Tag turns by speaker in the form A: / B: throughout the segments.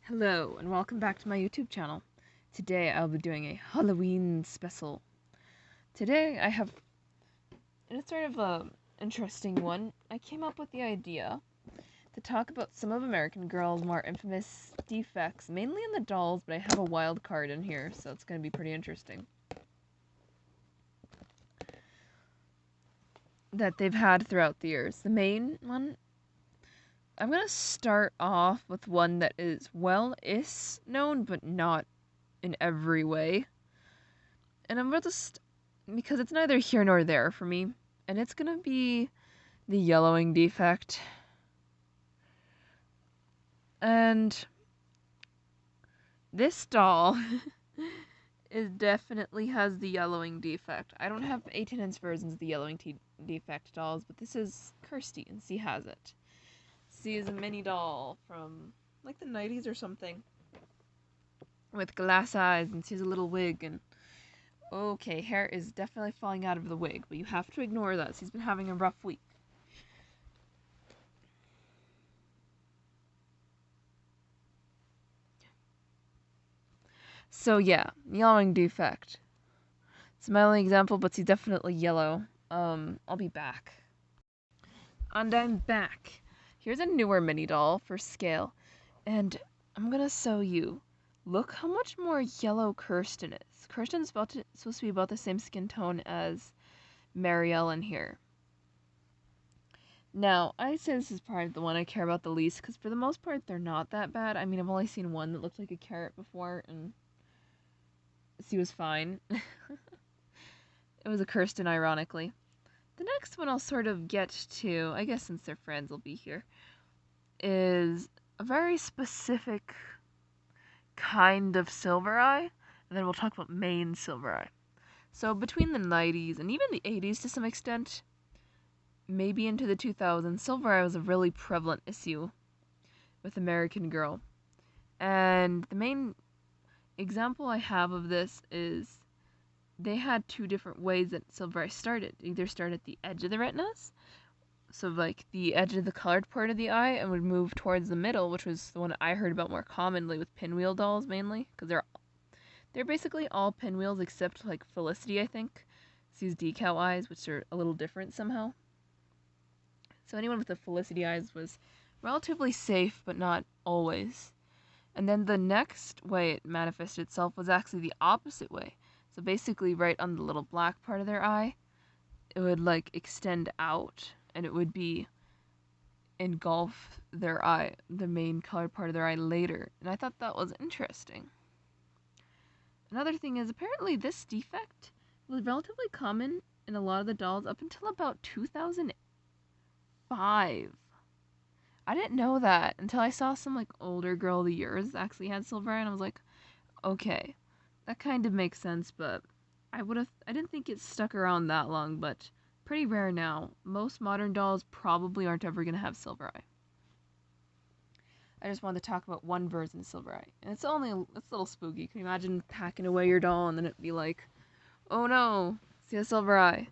A: Hello, and welcome back to my YouTube channel. Today I'll be doing a Halloween special. Today I have, and it's sort of a interesting one. I came up with the idea to talk about some of American Girl's more infamous defects, mainly in the dolls, but I have a wild card in here, so it's going to be pretty interesting. That they've had throughout the years. The main one, I'm going to start off with one that is known, but not in every way. And I'm just, because it's neither here nor there for me, and it's gonna be the yellowing defect. And this doll definitely has the yellowing defect. I don't have 18-inch versions of the yellowing defect dolls, but this is Kirsty, and she has it. She is a mini doll from like the 90s or something, with glass eyes, and she has a little wig, and okay, hair is definitely falling out of the wig, but you have to ignore that. She's been having a rough week. So yeah, yellowing defect. It's my only example, but she's definitely yellow. I'll be back. And I'm back. Here's a newer mini doll for scale, and I'm gonna show you. Look how much more yellow Kirsten is. Kirsten's supposed to be about the same skin tone as Marielle in here. Now, I say this is probably the one I care about the least, because for the most part, they're not that bad. I mean, I've only seen one that looked like a carrot before, and she was fine. It was a Kirsten, ironically. The next one I'll sort of get to, I guess since they're friends, will be here, is a very specific kind of silver eye, and then we'll talk about main silver eye. So between the 90s and even the 80s to some extent, maybe into the 2000s, silver eye was a really prevalent issue with American Girl. And the main example I have of this is they had two different ways that silver eye started. It either started at the edge of the retinas, so like the edge of the colored part of the eye, and would move towards the middle, which was the one I heard about more commonly with pinwheel dolls mainly, because they're basically all pinwheels except like Felicity, I think. It's these decal eyes, which are a little different somehow. So anyone with the Felicity eyes was relatively safe, but not always. And then the next way it manifested itself was actually the opposite way. So basically right on the little black part of their eye, it would like extend out, and it would be engulf their eye, the main colored part of their eye later. And I thought that was interesting. Another thing is apparently this defect was relatively common in a lot of the dolls up until about 2005. I didn't know that until I saw some like older girl of the years actually had silver eye, and I was like, okay, that kind of makes sense, but I didn't think it stuck around that long, but pretty rare now. Most modern dolls probably aren't ever gonna have silver eye. I just wanted to talk about one version of silver eye, and it's a little spooky. Can you imagine packing away your doll and then it'd be like, oh no, see a silver eye?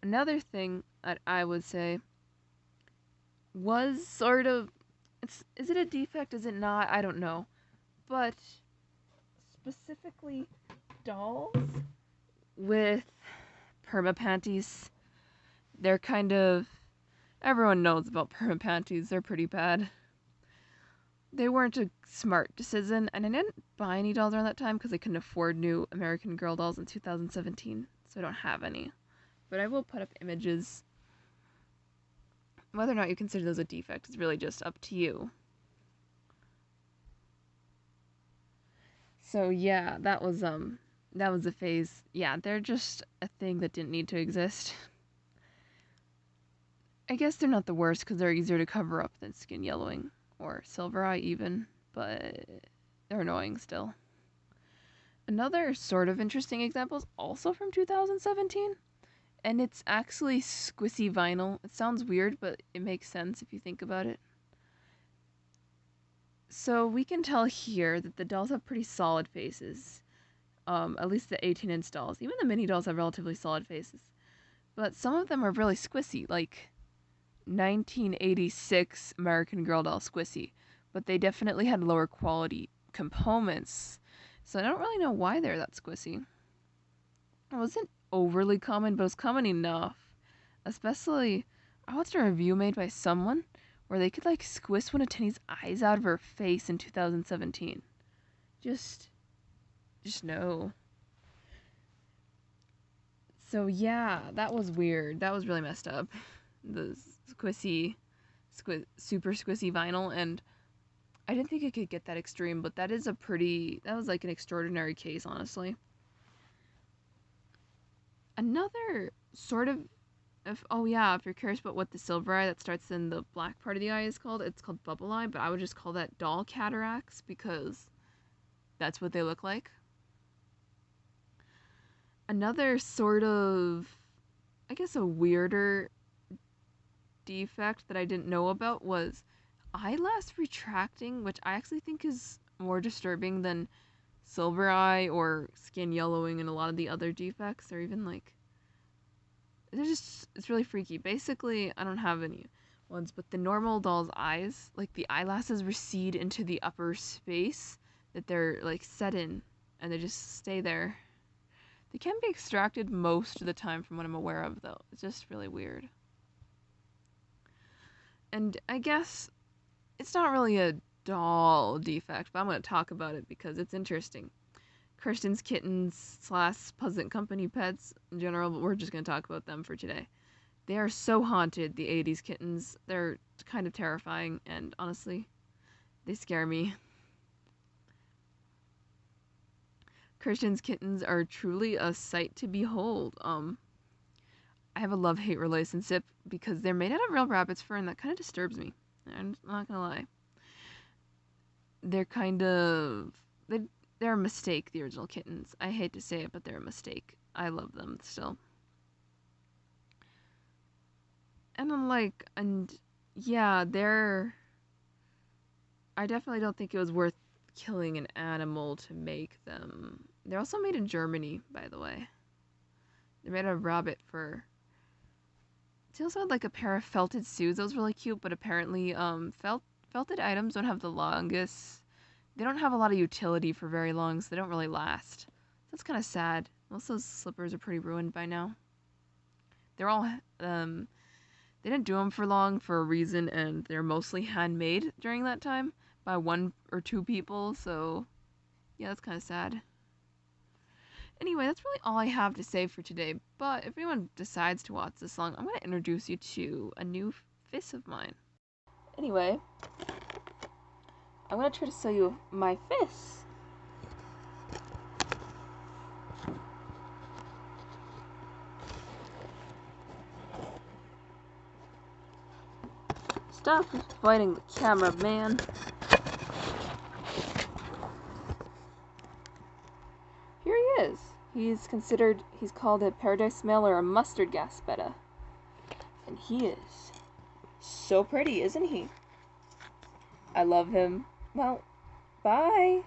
A: Another thing that I would say was sort of, is it a defect? Is it not? I don't know, but specifically dolls with perma panties. They're kind of, everyone knows about perma panties. They're pretty bad. They weren't a smart decision, and I didn't buy any dolls around that time because I couldn't afford new American Girl dolls in 2017, so I don't have any. But I will put up images. Whether or not you consider those a defect is really just up to you. So yeah, that was a phase. Yeah, they're just a thing that didn't need to exist. I guess they're not the worst because they're easier to cover up than skin yellowing or silver eye even, but they're annoying still. Another sort of interesting example is also from 2017, and it's actually squishy vinyl. It sounds weird, but it makes sense if you think about it. So we can tell here that the dolls have pretty solid faces. At least the 18-inch dolls. Even the mini dolls have relatively solid faces. But some of them are really squishy, like 1986 American Girl doll squishy. but they definitely had lower quality components. So I don't really know why they're that squishy. It wasn't overly common, but it was common enough. Especially, I watched a review made by someone where they could like squish one of Tenny's eyes out of her face in 2017. Just no. So yeah, that was weird. That was really messed up. The super squishy vinyl, and I didn't think it could get that extreme, but that was like an extraordinary case, honestly. Another sort of, if you're curious about what the silver eye that starts in the black part of the eye is called, it's called bubble eye, but I would just call that doll cataracts because that's what they look like. Another sort of, I guess, a weirder defect that I didn't know about was eyelash retracting, which I actually think is more disturbing than silver eye or skin yellowing and a lot of the other defects, or even like it's really freaky. Basically, I don't have any ones, but the normal doll's eyes, like the eyelashes recede into the upper space that they're like set in, and they just stay there. They can be extracted most of the time from what I'm aware of, though. It's just really weird. And I guess it's not really a doll defect, but I'm going to talk about it because it's interesting. Kirsten's kittens / Pleasant Company pets in general, but we're just going to talk about them for today. They are so haunted, the 80s kittens. They're kind of terrifying, and honestly, they scare me. Kirsten's kittens are truly a sight to behold. I have a love-hate relationship because they're made out of real rabbit's fur, and that kind of disturbs me. I'm not gonna lie. They're a mistake, the original kittens. I hate to say it, but they're a mistake. I love them still. And I definitely don't think it was worth killing an animal to make them. They're also made in Germany, by the way. They're made out of rabbit fur. They also had like a pair of felted shoes that was really cute, but apparently felted items don't have the longest. They don't have a lot of utility for very long, so they don't really last. That's kind of sad. Most of those slippers are pretty ruined by now. They're all they didn't do them for long for a reason, and they're mostly handmade during that time by 1 or 2 people, so yeah, that's kind of sad. Anyway, that's really all I have to say for today, but if anyone decides to watch this long, I'm going to introduce you to a new fist of mine. Anyway, I'm going to try to show you my fist. Stop fighting the camera, man. Here he is. He's called a paradise smell or a mustard gas betta. And he is so pretty, isn't he? I love him. Well, bye.